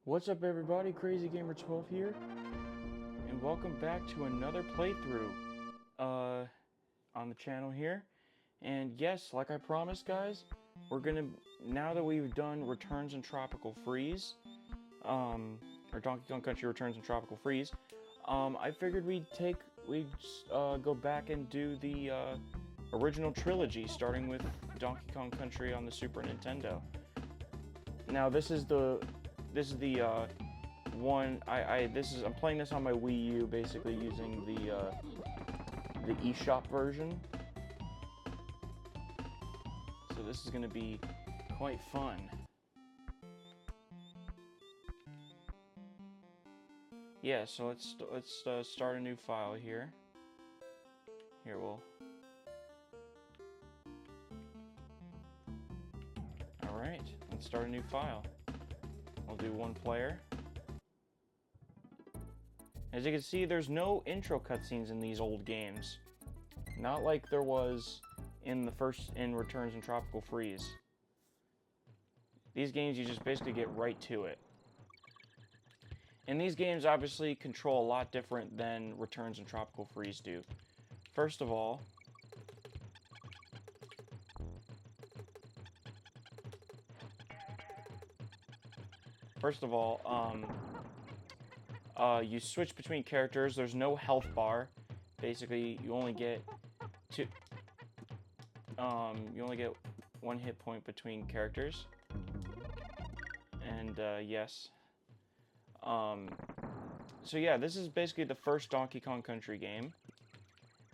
What's up everybody, Crazy Gamer 12 here, and welcome back to another playthrough on the channel here. And yes, like I promised guys, we're gonna, now that we've done Returns in Tropical Freeze, or Donkey Kong Country Returns in Tropical Freeze, I figured we'd go back and do the original trilogy, starting with Donkey Kong Country on the Super Nintendo. Now this is the one I'm playing this on my Wii U, basically using the eShop version. So this is going to be quite fun. Yeah, so let's start a new file here. Here we'll. All right, let's start a new file. We'll do one player. As you can see, there's no intro cutscenes in these old games. Not like there was in Returns in Tropical Freeze. These games, you just basically get right to it. And these games obviously control a lot different than Returns in Tropical Freeze do. First of all, you switch between characters. There's no health bar. Basically, you only get one hit point between characters. And yes. So yeah, this is basically the first Donkey Kong Country game.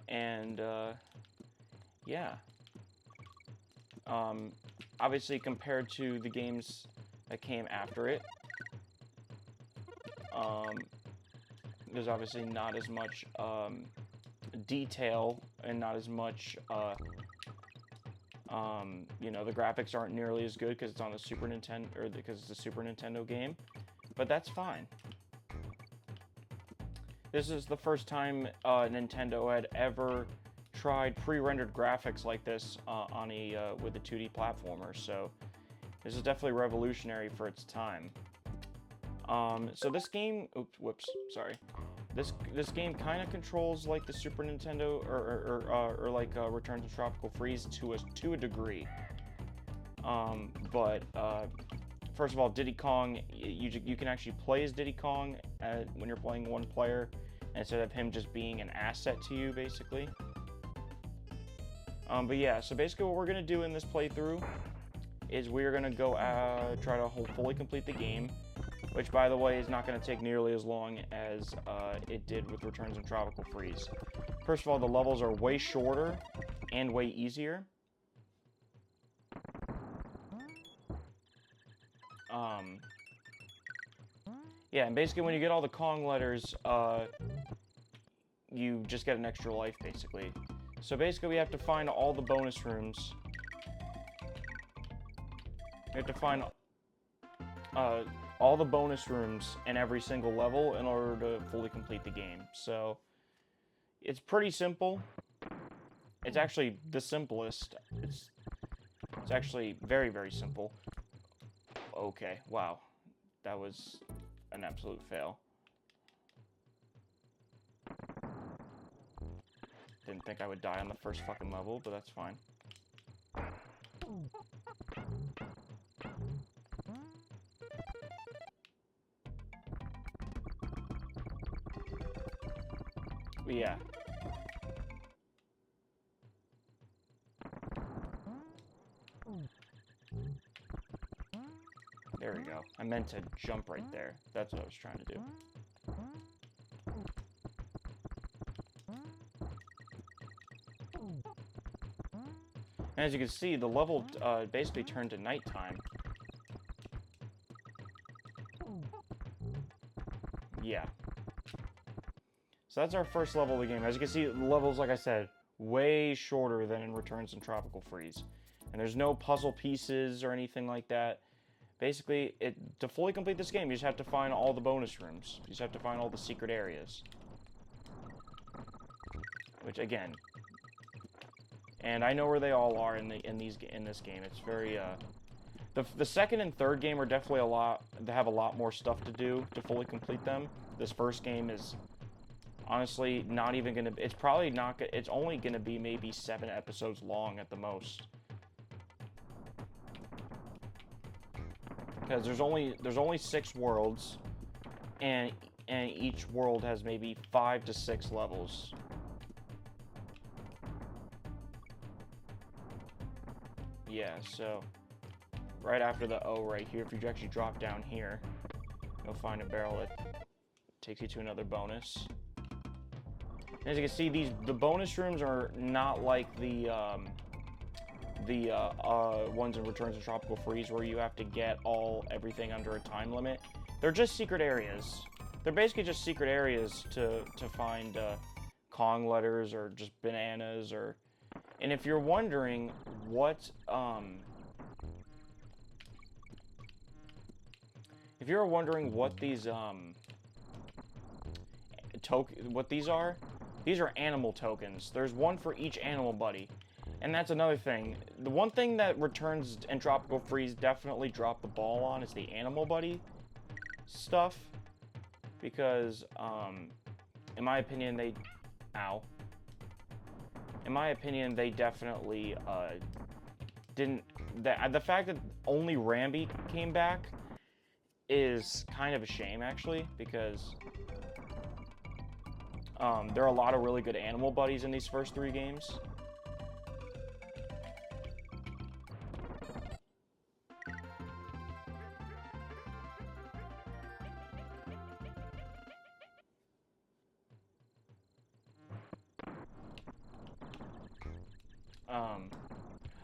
And yeah. Obviously, compared to the games that came after it, there's obviously not as much detail and not as much, you know, the graphics aren't nearly as good because it's on the Super Nintendo, or because it's a Super Nintendo game, but that's fine. This is the first time Nintendo had ever tried pre-rendered graphics like this with a 2D platformer, so this is definitely revolutionary for its time. So this game, this game kind of controls like the Super Nintendo or like Return to Tropical Freeze to a degree. But first of all, Diddy Kong, you can actually play as Diddy Kong when you're playing one player, instead of him just being an asset to you, basically. But yeah, so basically what we're gonna do in this playthrough is we're gonna go try to fully complete the game, which, by the way, is not going to take nearly as long as it did with Returns in Tropical Freeze. First of all, the levels are way shorter and way easier. Yeah, and basically when you get all the Kong letters, you just get an extra life, basically. So basically we have to find all the bonus rooms. We have to find all the bonus rooms in every single level in order to fully complete the game. So it's pretty simple. It's actually the simplest. It's actually very, very simple. Okay, wow. That was an absolute fail. Didn't think I would die on the first fucking level, but that's fine. But yeah. There we go. I meant to jump right there. That's what I was trying to do. And as you can see, the level basically turned to nighttime. Yeah. So that's our first level of the game. As you can see, the level's, like I said, way shorter than in Returns in Tropical Freeze. And there's no puzzle pieces or anything like that. Basically, to fully complete this game, you just have to find all the bonus rooms. You just have to find all the secret areas. Which, again... And I know where they all are in this game. It's very, The second and third game are definitely they have a lot more stuff to do to fully complete them. This first game is honestly not even gonna, it's probably not, it's only gonna be maybe 7 episodes long at the most. Because there's only 6 worlds, and each world has maybe 5 to 6 levels. Yeah, so right after the O right here, if you actually drop down here, you'll find a barrel that takes you to another bonus. And as you can see, the bonus rooms are not like the ones in Returns of Tropical Freeze where you have to get everything under a time limit. They're just secret areas. They're basically just secret areas to find Kong letters or just bananas or. And if you're wondering what these are animal tokens. There's one for each animal buddy. And that's another thing. The one thing that Returns and Tropical Freeze definitely drop the ball on is the animal buddy stuff. Because, in my opinion, they definitely, didn't... The fact that only Rambi came back is kind of a shame, actually, because there are a lot of really good animal buddies in these first 3 games.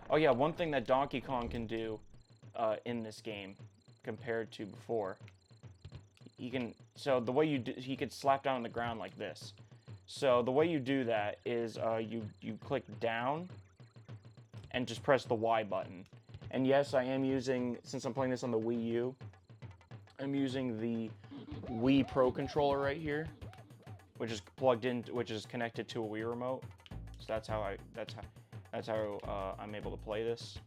Oh yeah, one thing that Donkey Kong can do in this game compared to before, he could slap down on the ground like this. So the way you do that is you click down and just press the Y button. And yes, I am using, since I'm playing this on the Wii U, I'm using the Wii Pro controller right here, which is plugged in, which is connected to a Wii remote. So that's how I'm able to play this.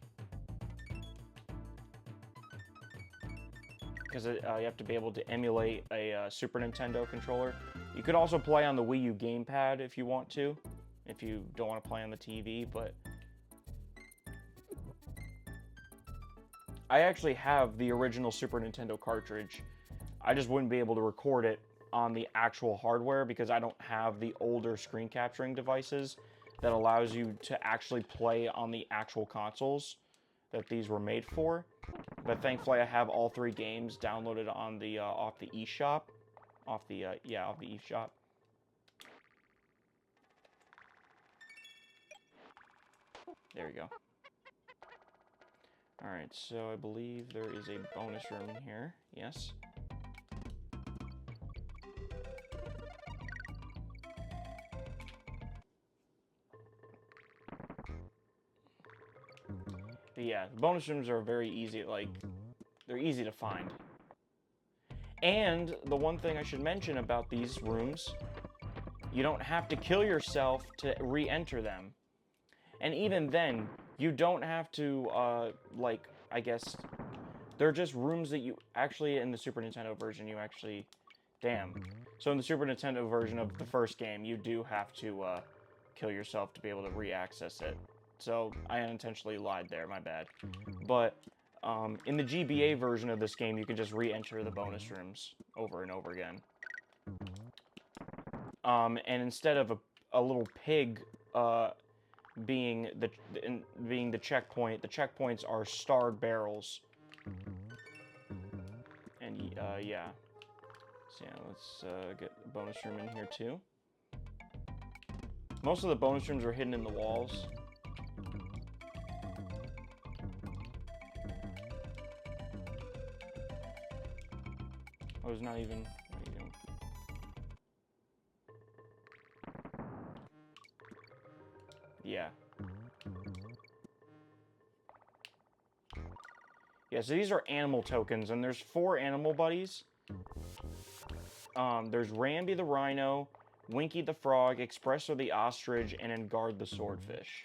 Because you have to be able to emulate a Super Nintendo controller. You could also play on the Wii U gamepad if you want to, if you don't want to play on the TV, but I actually have the original Super Nintendo cartridge. I just wouldn't be able to record it on the actual hardware because I don't have the older screen capturing devices that allows you to actually play on the actual consoles that these were made for. But thankfully I have all 3 games downloaded on the off the eShop. Off the eShop. There we go. Alright, so I believe there is a bonus room in here. Yes. But yeah, the bonus rooms are very easy, like, they're easy to find. And the one thing I should mention about these rooms, you don't have to kill yourself to re-enter them. And even then, you don't have to, like, I guess, they're just rooms that you actually, in the Super Nintendo version, you actually, So in the Super Nintendo version of the first game, you do have to, kill yourself to be able to re-access it. So I unintentionally lied there, my bad. But in the GBA version of this game, you can just re-enter the bonus rooms over and over again. And instead of a little pig being the checkpoint, the checkpoints are starred barrels. And yeah. So yeah, let's get the bonus room in here too. Most of the bonus rooms are hidden in the walls. Oh, it's not even... What are you doing? Yeah. Yeah, so these are animal tokens, and there's 4 animal buddies. There's Rambi the rhino, Winky the frog, Expresso the ostrich, and Engard the swordfish.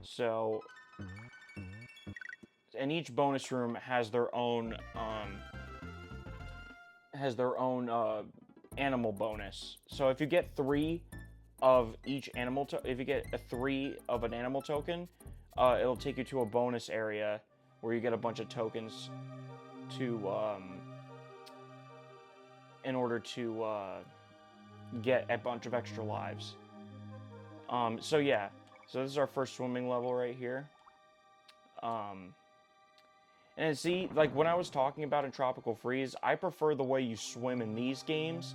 So and each bonus room has their own animal bonus. So if you get 3 of each animal, if you get a 3 of an animal token, it'll take you to a bonus area where you get a bunch of tokens to in order to get a bunch of extra lives. So yeah, so this is our first swimming level right here. And see, like when I was talking about in Tropical Freeze, I prefer the way you swim in these games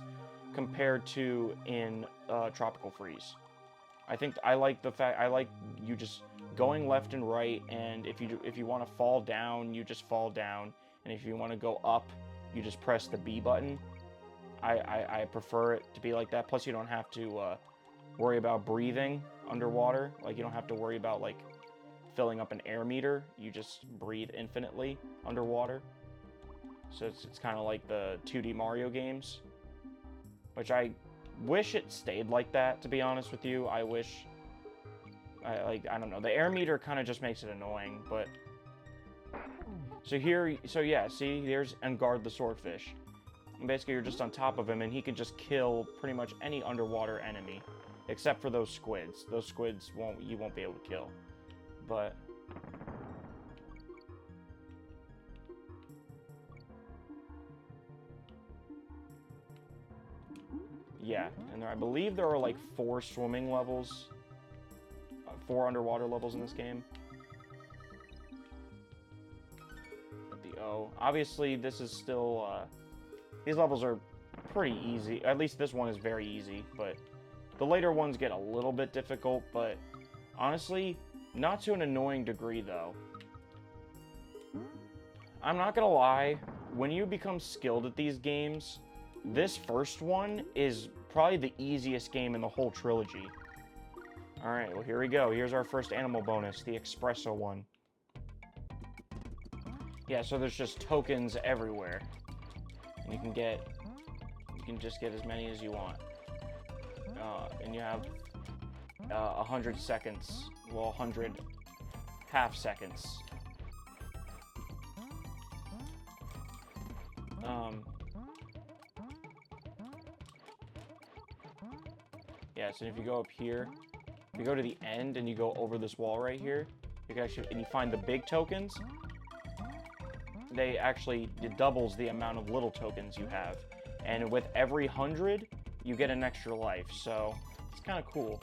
compared to in Tropical Freeze. I like the fact, I like you just going left and right, and if you want to fall down, you just fall down, and if you want to go up, you just press the B button. I prefer it to be like that. Plus, you don't have to worry about breathing underwater. Like, you don't have to worry about, like, filling up an air meter. You just breathe infinitely underwater. So it's kind of like the 2D Mario games, which I wish it stayed like that, to be honest with you. I wish, I don't know, the air meter kind of just makes it annoying, but so yeah, see, there's Engard the swordfish. And basically, you're just on top of him, and he can just kill pretty much any underwater enemy, except for those squids. Those squids you won't be able to kill. But yeah, and I believe there are like 4 swimming levels, 4 underwater levels in this game. The O. Obviously, this is still. These levels are pretty easy. At least this one is very easy, but the later ones get a little bit difficult, but honestly, not to an annoying degree, though. I'm not gonna lie, when you become skilled at these games, this first one is probably the easiest game in the whole trilogy. Alright, well, here we go. Here's our first animal bonus, the espresso one. Yeah, so there's just tokens everywhere. And you can just get as many as you want. And you have 100 seconds, well, 100 half seconds. Yeah, so if you go up here, if you go to the end and you go over this wall right here, you can actually, and you find the big tokens, it doubles the amount of little tokens you have. And with every 100, you get an extra life, so it's kind of cool.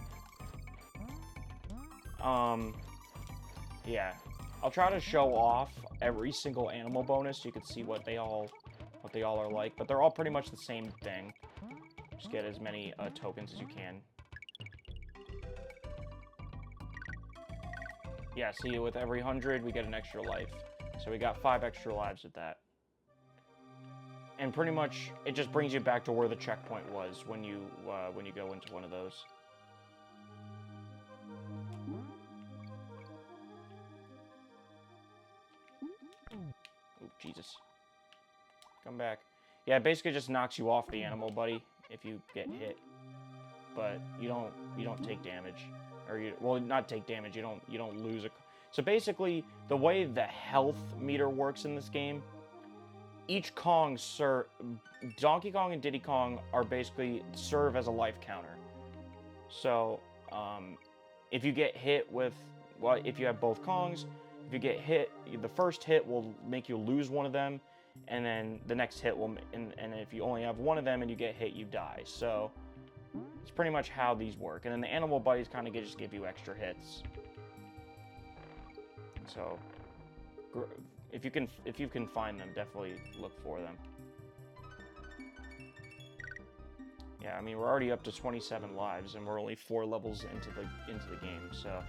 Yeah. I'll try to show off every single animal bonus so you can see what they all are like, but they're all pretty much the same thing. Just get as many tokens as you can. Yeah, see, with every 100, we get an extra life. So we got 5 extra lives with that. And pretty much, it just brings you back to where the checkpoint was when you go into one of those. Oh, Jesus. Come back. Yeah, it basically just knocks you off the animal, buddy, if you get hit. But you don't take damage. Or well, not take damage, you don't lose a... So basically, the way the health meter works in this game, each Kong Donkey Kong and Diddy Kong are basically serve as a life counter. So, if you get hit with, well, if you have both Kongs, if you get hit, the first hit will make you lose one of them, and then the next hit will, and if you only have one of them and you get hit, you die. So, it's pretty much how these work. And then the animal buddies kind of just give you extra hits. So, if you can find them, definitely look for them. Yeah, I mean, we're already up to 27 lives, and we're only 4 levels into the game. So,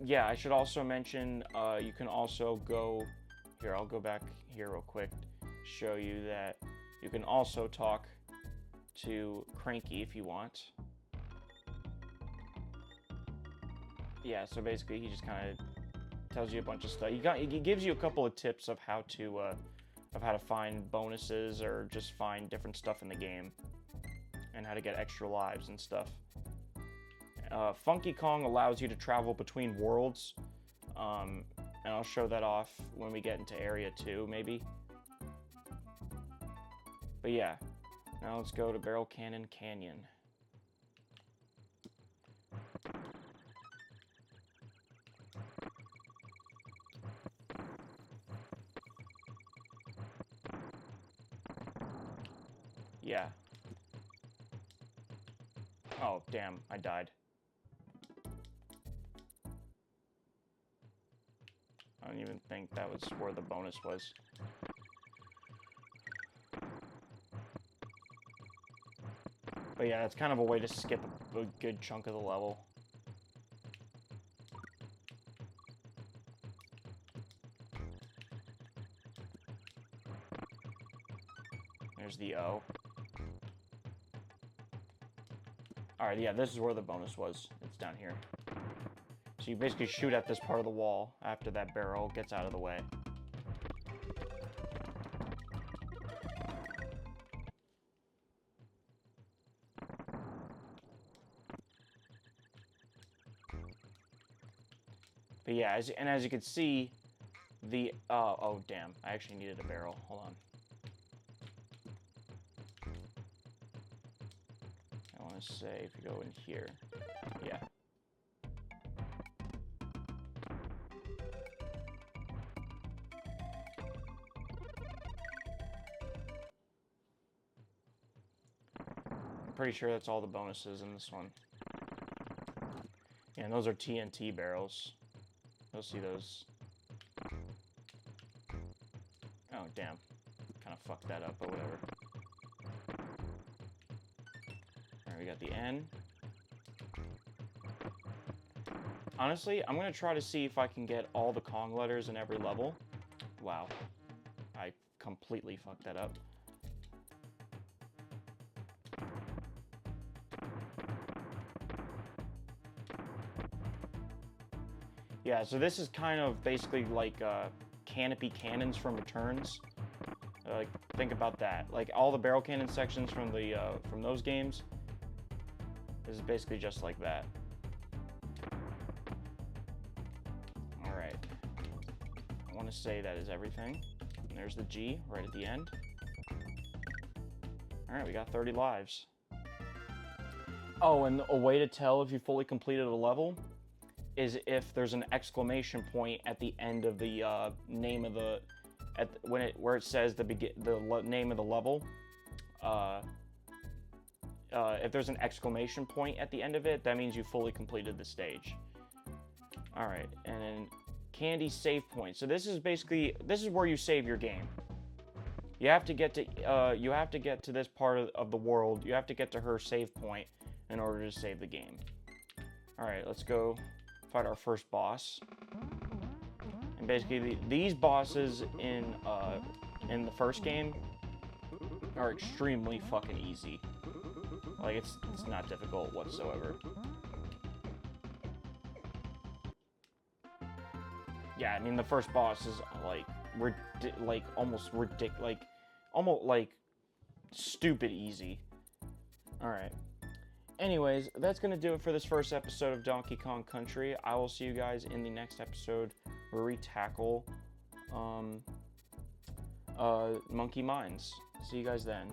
yeah, I should also mention you can also go here. I'll go back here real quick, show you that you can also talk to Cranky if you want. Yeah, so basically he just kind of tells you a bunch of stuff. He gives you a couple of tips of how to find bonuses or just find different stuff in the game, and how to get extra lives and stuff. Funky Kong allows you to travel between worlds, and I'll show that off when we get into Area 2, maybe. But yeah, now let's go to Barrel Cannon Canyon. Yeah. Oh, damn, I died. I don't even think that was where the bonus was. But yeah, it's kind of a way to skip a good chunk of the level. There's the O. Alright, yeah, this is where the bonus was. It's down here. So you basically shoot at this part of the wall after that barrel gets out of the way. But yeah, as you can see, the... oh, damn. I actually needed a barrel. Hold on. I want to say if you go in here. Yeah. I'm pretty sure that's all the bonuses in this one. Yeah, and those are TNT barrels. You'll see those. Oh, damn. Kind of fucked that up, but whatever. Alright, we got the N. Honestly, I'm going to try to see if I can get all the Kong letters in every level. Wow. I completely fucked that up. Yeah, so this is kind of basically like canopy cannons from Returns. Like, think about that. Like, all the barrel cannon sections from the from those games, this is basically just like that. Alright. I want to say that is everything. And there's the G right at the end. Alright, we got 30 lives. Oh, and a way to tell if you fully completed a level is if there's an exclamation point at the end of the name of the where it says the name of the level. If there's an exclamation point at the end of it, that means you fully completed the stage. All right, and then Candy save point. So this is where you save your game. You have to get to this part of the world. You have to get to her save point in order to save the game. All right, let's go fight our first boss. And basically, these bosses in the first game are extremely fucking easy. Like, it's not difficult whatsoever. Yeah, I mean, the first boss is almost ridiculous, almost stupid easy. All right. Anyways, that's going to do it for this first episode of Donkey Kong Country. I will see you guys in the next episode where we tackle Monkey Mines. See you guys then.